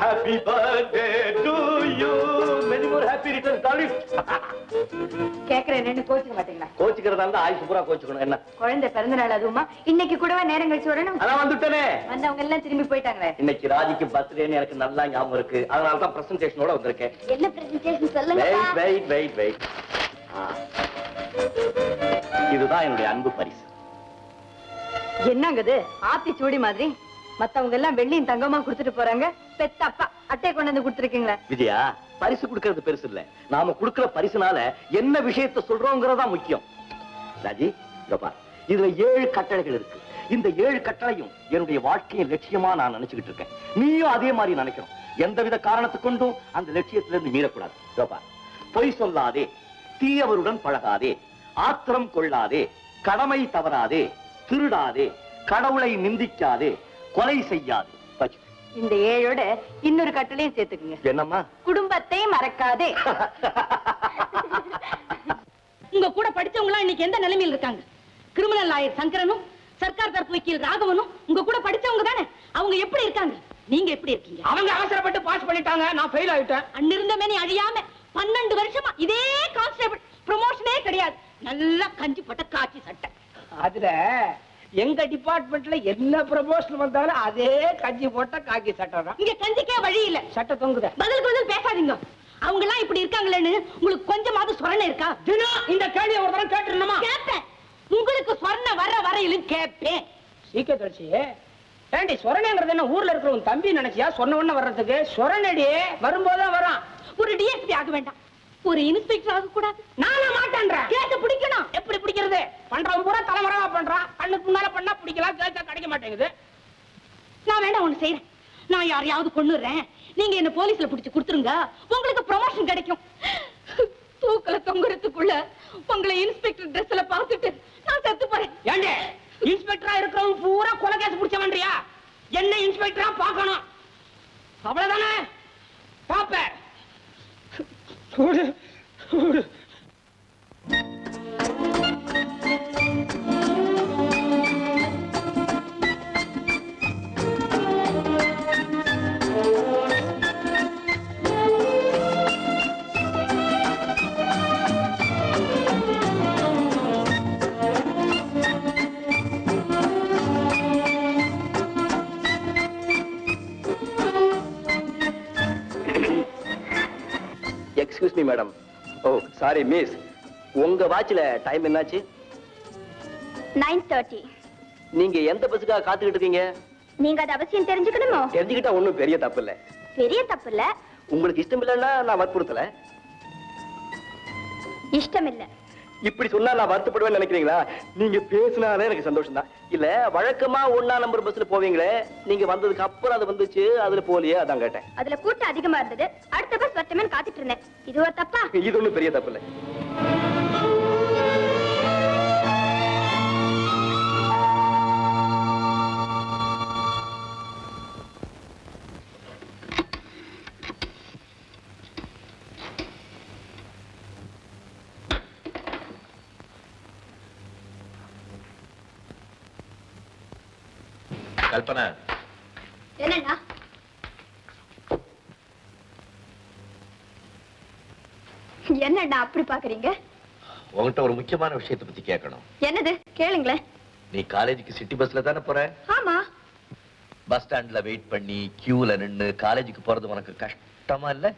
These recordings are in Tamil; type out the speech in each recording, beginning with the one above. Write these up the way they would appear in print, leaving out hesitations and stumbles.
Happy birthday to you. Many more happy returns, darling. கேக்குறேன் கோச்சுக்க மாட்டீங்களா? கோச்சுக்கிறதா இருந்தா ஆயுசு பூரா கோச்சுக்கணும். என்ன குழந்தை பிறந்த நாள் அதுவுமா? இன்னைக்கு கூடவா நேரம் கழிச்சு வரணும்? அதான் வந்துட்டேனே. வந்தவங்க எல்லாம் திரும்பி போயிட்டாங்களே. இன்னைக்கு ராஜிக்கு பர்த்டேன்னு எனக்கு நல்லா ஞாபகம் இருக்கு. அதனால தான் பிரசன்டேஷனோட வந்திருக்கேன். என்ன பிரசன்டேஷன் சொல்லுங்க? வெயிட். இதுதான் என்னுடைய அன்பு பரிசு. என்னங்க இது? ஆத்தி சூடி மாதிரி மத்தவங்க எல்லாம் வெள்ளியும் தங்கமா கொடுத்துட்டு போறாங்க. பெத்த அப்பா அட்டை கொண்டு வந்து கொடுத்துருக்கீங்களா? விஜயா, பரிசு கொடுக்கறது பெருசு இல்ல. நாம கொடுக்கிற பரிசுனால என்ன விஷயத்தை சொல்றோங்கிறதா முக்கியம். ராஜி, இதுல 7 கட்டளைகள் இருக்கு. இந்த 7 கட்டளையும் என்னுடைய வாழ்க்கையின் லட்சியமா நான் நினைச்சுக்கிட்டு இருக்கேன். நீயும் அதே மாதிரி நினைக்கணும். எந்தவித காரணத்தை கொண்டும் அந்த லட்சியத்திலிருந்து மீறக்கூடாது. பொய் சொல்லாதே, தீயவருடன் பழகாதே, ஆத்திரம் கொள்ளாதே, கடமை தவறாதே, திருடாதே, கடவுளை நிந்திக்காதே, கொலை செய்யாதே. இந்த 7ஓட இன்னொரு கட்டளையும் சேர்த்துக்குங்க. என்னம்மா? குடும்பத்தை மறக்காதே. உங்க கூட படிச்சவங்க இன்னைக்கு எந்த நிலைமையில் இருக்காங்க? கிரிமினல் லாயர் சங்கரனும் சர்க்கார் தரப்பு வக்கீல் ராகவனும் உங்க கூட படிச்சவங்க தானே. அவங்க எப்படி இருக்காங்க? நீங்க எப்படி இருக்கீங்க? அவங்க அவசரப்பட்டு பாஸ் பண்ணிட்டாங்க, நான் ஃபெயில் ஆயிட்டேன். அன்னிருந்தமே நீ அழியாம 12 வருஷமா இதே கான்ஸ்டபிள், ப்ரமோஷனே கிடையாது. நல்லா கஞ்சி போட்ட காக்கி சட்டை. அதுல எங்க டிபார்ட்மெண்ட்ல என்ன ப்ரமோஷன் வந்தாலும் அதே கஞ்சி போட்ட காக்கி சட்டை தான். இங்க கஞ்சிக்கே வழி இல்ல. சட்டை தொங்குத. பதில் பேசாதீங்க. அவங்க எல்லாம் இப்படி இருக்காங்களேன்னு உங்களுக்கு கொஞ்சமாவது சொரணை இருக்கா? தினம் இந்த கேள்வியை ஒரு தடவை கேட்டுருணுமா? கேட்பேன். உங்களுக்கு சொரணை வர வரையிலும் கேட்பேன். சீக்கிரம் தொடர்ச்சி. ஏண்டி சொரணைங்கிறது என்ன ஊர்ல இருக்கிற உன் தம்பி நினைச்சியா? சொன்ன உடனே வர்றதுக்கு சொரணடி வரும்போதுதான் வரான். ஒரு டிஎஸ்பி ஆக வேண்டாம், ஒரு இன்ஸ்பெக்டர் ஆக கூடாது. நானா மாட்டேன்றேன். கேட்க பிடிக்கணும். எப்படி பிடிக்கிறது? பண்றவன் பூரா தலைமறைவா பண்றான். கண்ணுக்கு முன்னால பண்ணா பிடிக்கலாம், கேட்க கிடைக்க மாட்டேங்குது. நான் வேண்டாம் ஒண்ணு செய்யறேன். நான் யாரையாவது கொன்னுறேன், நீங்க என்ன போலீஸ்ல பிடிச்சு கொடுத்துருங்க. உங்களுக்கு ப்ரமோஷன் கிடைக்கும். தூக்கல தொங்குறதுக்குள்ள உங்களை இன்ஸ்பெக்டர் ட்ரெஸ்ல பார்த்துட்டு நான் செத்து போறேன். ஏண்டே இன்ஸ்பெக்டரா இருக்கிறவங்க பூரா கொலை கேஸ் பிடிச்ச வேண்டியா? என்ன இன்ஸ்பெக்டரா பார்க்கணும், அவ்வளவுதானே? பாப்ப எக்ஸ்கியூஸ் மீ மேடம். ஓ சாரி மிஸ், உங்க வாட்ச்ல டைம் என்னாச்சு? 9:30. நீங்க எந்த பஸ்ஸுக்காக காத்துக்கிட்டு இருக்கீங்க? நீங்க அது அவசியம் தெரிஞ்சுக்கணுமோ? தெரிஞ்சுக்கிட்டா ஒண்ணும் பெரிய தப்பு இல்ல. பெரிய தப்பு இல்ல. உங்களுக்கு இஷ்டம் இல்லைன்னா நான் வற்புறுத்தல. இஷ்டம் இல்ல. இப்படி சொன்னா நான் வருத்தப்படுவேன்னு நினைக்கிறீங்களா? நீங்க பேசினாலே எனக்கு சந்தோஷம் தான். இல்ல வழக்கமா 1ஆம் நம்பர் பஸ்ல போவீங்களே, நீங்க வந்ததுக்கு அப்புறம் அது வந்துச்சு, அதுல போலியே, அதான் கேட்டேன். அதுல கூட்டம் அதிகமா இருந்தது, அடுத்த பஸ் வரட்டுமேன்னு காத்துட்டு இருந்தேன். இது ஒரு தப்பா? இது ஒண்ணும் பெரிய தப்பு இல்ல. கல்பனா, என்னண்ணா? என்னண்ணா அப்படி பாக்குறீங்க? உங்ககிட்ட ஒரு முக்கியமான விஷயத்தை பத்தி கேட்கணும். என்னது? கேளுங்களேன். நீ காலேஜுக்கு சிட்டி பஸ்ல தானே போற? ஆமா. பஸ் ஸ்டாண்ட்ல வெயிட் பண்ணி கியூல நின்னு காலேஜுக்கு போறது உனக்கு கஷ்டமா இல்ல?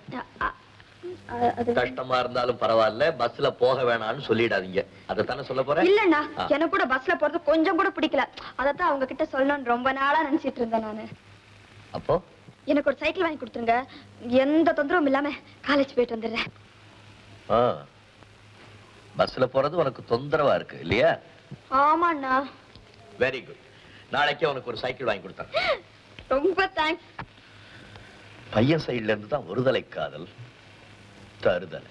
கஷ்டமா இருந்தாலும் பரவாயில்ல, பஸ்ல போக வேணாம்னு சொல்லிடாதீங்க. அதத்தானே சொல்ல போறேன். இல்லண்ணா, எனக்கு கூட பஸ்ல போறது கொஞ்சம் கூட பிடிக்கல. அதத்தான் அவங்க கிட்ட சொல்லணும்னு ரொம்ப நாளா நினைச்சிட்டு இருந்தேன் நானு. அப்போ எனக்கு ஒரு சைக்கிள் வாங்கி கொடுத்துருங்க. எந்த தொந்தரவும் இல்லாம காலேஜ் போயிட்டு வந்துடுறேன். பஸ்ல போறது உனக்கு தொந்தரவா இருக்கு இல்லையா? ஆமாண்ணா. Very good. நாளைக்கே உனக்கு ஒரு சைக்கிள் வாங்கி கொடுத்தேன். ரொம்ப தேங்க்ஸ். பையன் சைடுல இருந்து தான் ஒருதலை காதல், தருதலை.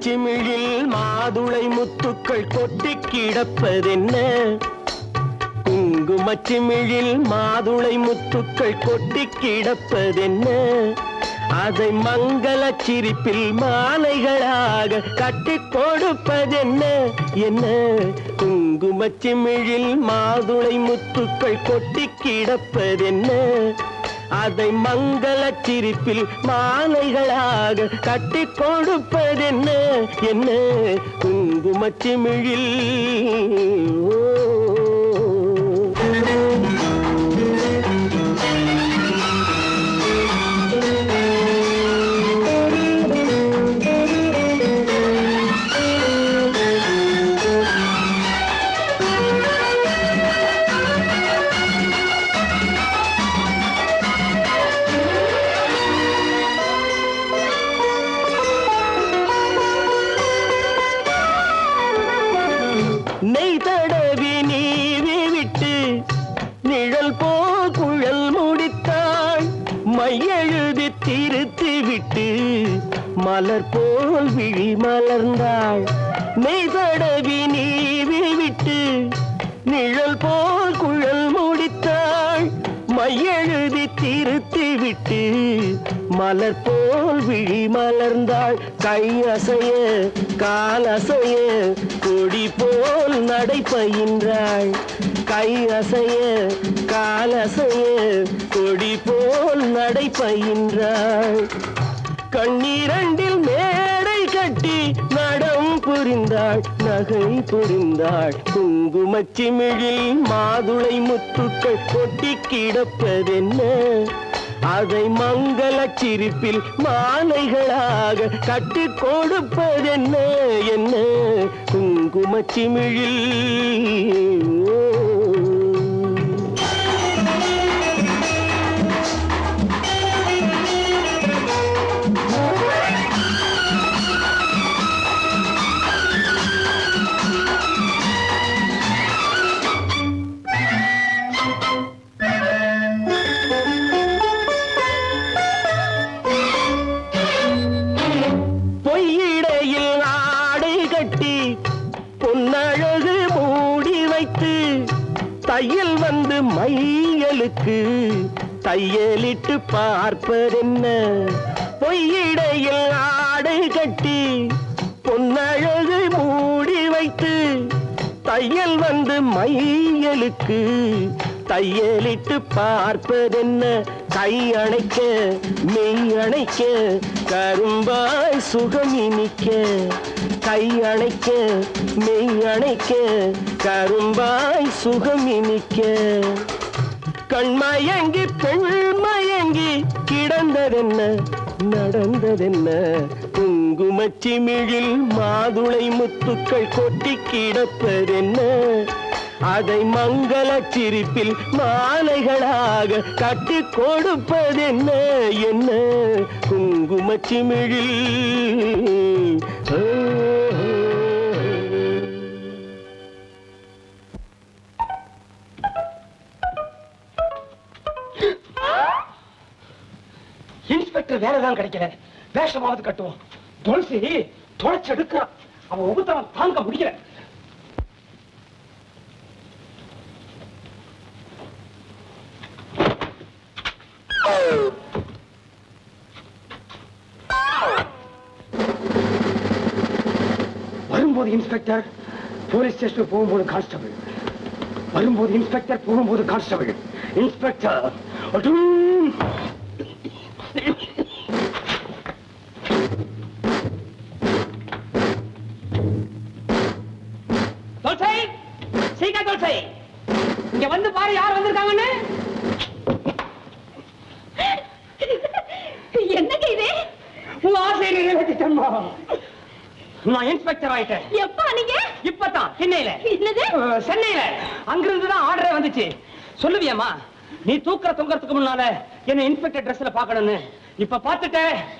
குங்குமச்சிமிழில் மாதுளை முத்துக்கள் கொட்டி கிடப்பதென்ன? குங்குமச்சிமிழில் மாதுளை முத்துக்கள் கொட்டி கிடப்பதென்ன? அதை மங்கள சிரிப்பில் மாலைகளாக கட்டி கொடுப்பதென்ன? என்ன? குங்குமச்சிமிழில் மாதுளை முத்துக்கள் கொட்டி கிடப்பதென்ன? அதை மங்கள சிரிப்பில் மாலைகளாக கட்டி கொடுப்பதென்ன? என்ன? குங்குமச்சிமிழில் நெய் தடவி நீவி விட்டு நிழல் போல் குழல் முடித்தாள். மையெழுதி திருத்தி விட்டு மலர் போல் விழி மலர்ந்தாள். நெய் தடவி நீவி விட்டு நிழல் போல் குழல் முடித்தாள். மையெழுதி திருத்தி விட்டு மலர் போல் விழி மலர்ந்தாள். கை அசைய கால் அசைய கொடி போல் நடை பயின்றாள். கை அசைய கால் அசைய கொடி போல் நடை பயின்றாள். கண்ணீரண்டில் மேடை கட்டி நடம் புரிந்தாள், நகை புரிந்தாள். குங்குமச்சிமிழில் மாதுளை முத்துக்கள் கொட்டி கிடப்பதென்ன? அதை மங்கள சிரிப்பில் மாலைகளாக கட்டி கொடுப்பதென்ன? என்ன? குங்குமச்சிமிழில் பொய்யிடையில் ஆடை கட்டி பொன்னழகு மூடி வைத்து தையல் வந்து மையலுக்கு தையலிட்டு பார்ப்பதென்ன? பொய்யிடையில் ஆடை கட்டி பொன்னழகு மூடி வைத்து தையல் வந்து மையலுக்கு தையலிட்டு பார்ப்பதென்ன? கை அணைக்க மெய் அணைக்க கரும்பாய் சுகம் இனிக்க. கை அணைக்க மெய் அணைக்க கரும்பாய் சுகம் இனிக்க. கண்மயங்கி பெண்மயங்கி கிடந்ததென்ன? நடந்ததென்ன? குங்குமச்சிமிழில் மாதுளை முத்துக்கள் கொட்டி கிடப்பதென்ன? அதை மங்கள சிரிப்பில் மாலைகளாக கட்டி கொடுப்பதென்ன? என்ன? குங்குமச்சிமிழில் இன்ஸ்பெக்டர் வேலைதான் கிடைக்கல, வேஷமாவது கட்டுவோம். துளசி தொலைச்சு எடுக்கிறான், அவன் உபத்திரம் தாங்க முடியல. வரும்போது இன்ஸ்பெக்டர், போலீஸ் ஸ்டேஷன் போகும்போது கான்ஸ்டபிள். வரும்போது இன்ஸ்பெக்டர், போகும்போது கான்ஸ்டபிள். இன்ஸ்பெக்டர் துளசி, சீக்கிரம் துளசி, இங்க வந்து பாரு யார் வந்திருக்காங்கன்னு. என்னங்க இது? உன் ஆசை நிறைவேற்றிட்டேன்மா. நான் இன்ஸ்பெக்டர் ஆயிட்டேன். எப்பா நீங்க? இப்பதான் சென்னையில. என்னது? சென்னையில அங்கிருந்து தான் ஆர்டரே வந்துச்சு. சொல்லுவியம்மா, நீ தொங்கறதுக்கு முன்னால என்ன இன்ஸ்பெக்டர் ட்ரெஸ்ல பாக்கணும்னு. இப்ப பாத்துட்ட.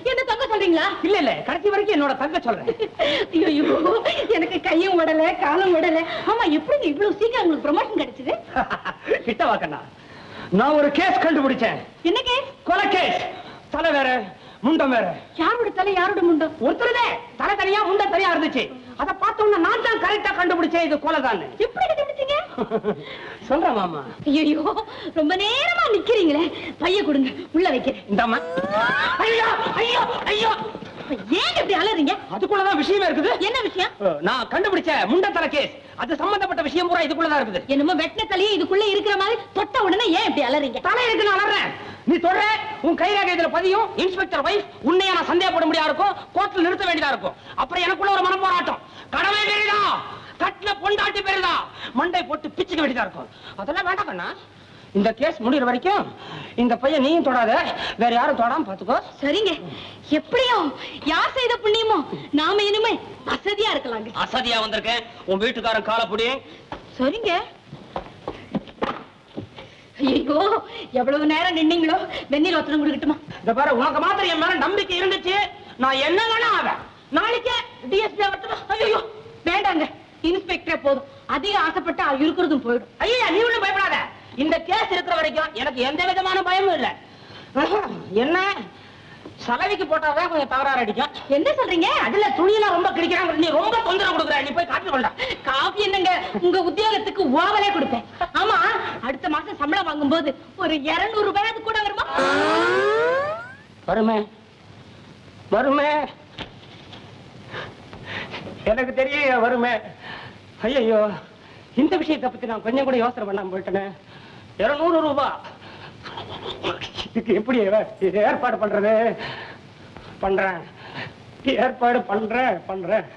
என்ன தங்க சொல்றீங்களா? இல்ல இல்ல, கடைசி வரைக்கும் என்னோட தங்க சொல்றேன். ஐயோ, எனக்கு கையும் உடல காலும் உடல. ஆமா, எப்படி இவ்வளவு சீக்கிரம் உங்களுக்கு ப்ரமோஷன் கிடைச்சது? கிட்ட வாக்கண்ணா, நான் ஒரு கேஸ் கண்டுபிடிச்சேன். என்ன கேஸ்? கொலை கேஸ். தலை வேற, முண்டம் வேற. யாரோட தலை யாரோட முண்டம்? ஒருத்தருதே தலை தனியா முண்டம் தனியா இருந்துச்சு. அத பார்த்தோம்னா நான் தான் கரெக்டா கண்டுபிடிச்சேன் இது கொலைதான். எப்படி கண்டுபிடிச்சீங்க? சொல்றேன் மாமா. ஐயோ ரொம்ப நேரமா நிக்கிறீங்களே, பைய கொடுங்க உள்ள வைக்கிறேன். இந்தாம்மா. ஐயோ ஐயோ ஐயோ, ஏன் இப்படி அலறீங்க? அதுக்குள்ளதான் விஷயமே இருக்குது. என்ன விஷயம்? நான் கண்டுபிடிச்ச முண்ட தலை கேஸ், அது சம்பந்தப்பட்ட விஷயம் பூரா இதுக்குள்ளதான் இருக்குது. என்னமோ வெட்டின தலையே இதுக்குள்ள இருக்கிற மாதிரி தொட்ட உடனே ஏன் இப்படி அலறீங்க? தலை இருக்குன்னு அலறேன். நீ தொடுற, உன் கைரேகை இதுல பதியும். இன்ஸ்பெக்டர் வைஃப் உன்னைய நான் சந்தேகப்பட முடியா இருக்கும், கோர்ட்ல நிறுத்த வேண்டியதா இருக்கும். அப்புறம் எனக்குள்ள ஒரு மன போராட்டம். கடமை பெரிதா, கட்டின பொண்டாட்டி பெரிதா, மண்டை போட்டு பிச்சுக்க வேண்டியதா இருக்கும். அதெல்லாம் வேண்டாம் கண்ணா. இந்த கேஸ் முடிகிற வரைக்கும் இந்த பையன் நீயும் தொடாத, வேற யாரும் தொடாம பாத்துக்கோ. சரிங்க. எப்படியோ யார் செய்த புண்ணியமோ நாம இனிமே அசதியா இருக்கலாங்க. அசதியா வந்திருக்கேன், உன் வீட்டுக்காரன் காலப்புடி. சரிங்க. ஐயோ எவ்வளவு நேரம் நின்னீங்களோ, வெந்நீர் ஒத்தனம் கொடுக்கட்டுமா? இந்த பாரு, உனக்கு மாத்திரம் என் மேல நம்பிக்கை இருந்துச்சு, நான் என்ன வேணா ஆவேன். நாளைக்கே டிஎஸ்பி ஆகட்டுமா? ஐயோ வேண்டாங்க, இன்ஸ்பெக்டரே போதும். அதிக ஆசைப்பட்டா இருக்கிறதும் போயிடும். ஐயா நீ ஒண்ணும் பயப்படாத. இந்த கேஸ் இருக்கிற வரைக்கும் எனக்கு எந்த விதமான பயமும் இல்ல. என்ன சலவிக்கு போட்டாதான் கொஞ்சம் தவறார அடிக்கும். என்ன சொல்றீங்க? அதுல துணியெல்லாம் ரொம்ப கிடைக்கிறாங்க, நீ ரொம்ப தொந்தரவு கொடுக்குற. நீ போய் காப்பி கொண்டா. காபி என்னங்க, உங்க உத்தியோகத்துக்கு ஓவலே கொடுப்பேன். ஆமா, அடுத்த மாசம் சம்பளம் வாங்கும்போது ஒரு 200 ரூபாய் கூட வருமா? வருமே வருமே, எனக்கு தெரியும் வருமே. ஐயோ, இந்த விஷயத்தை பத்தி நான் கொஞ்சம் கூட யோசனை பண்ணாம போயிட்டேனே. 200 ரூபாய் இதுக்கு எப்படி ஏற்பாடு பண்றது? பண்றேன், ஏற்பாடு பண்றேன்.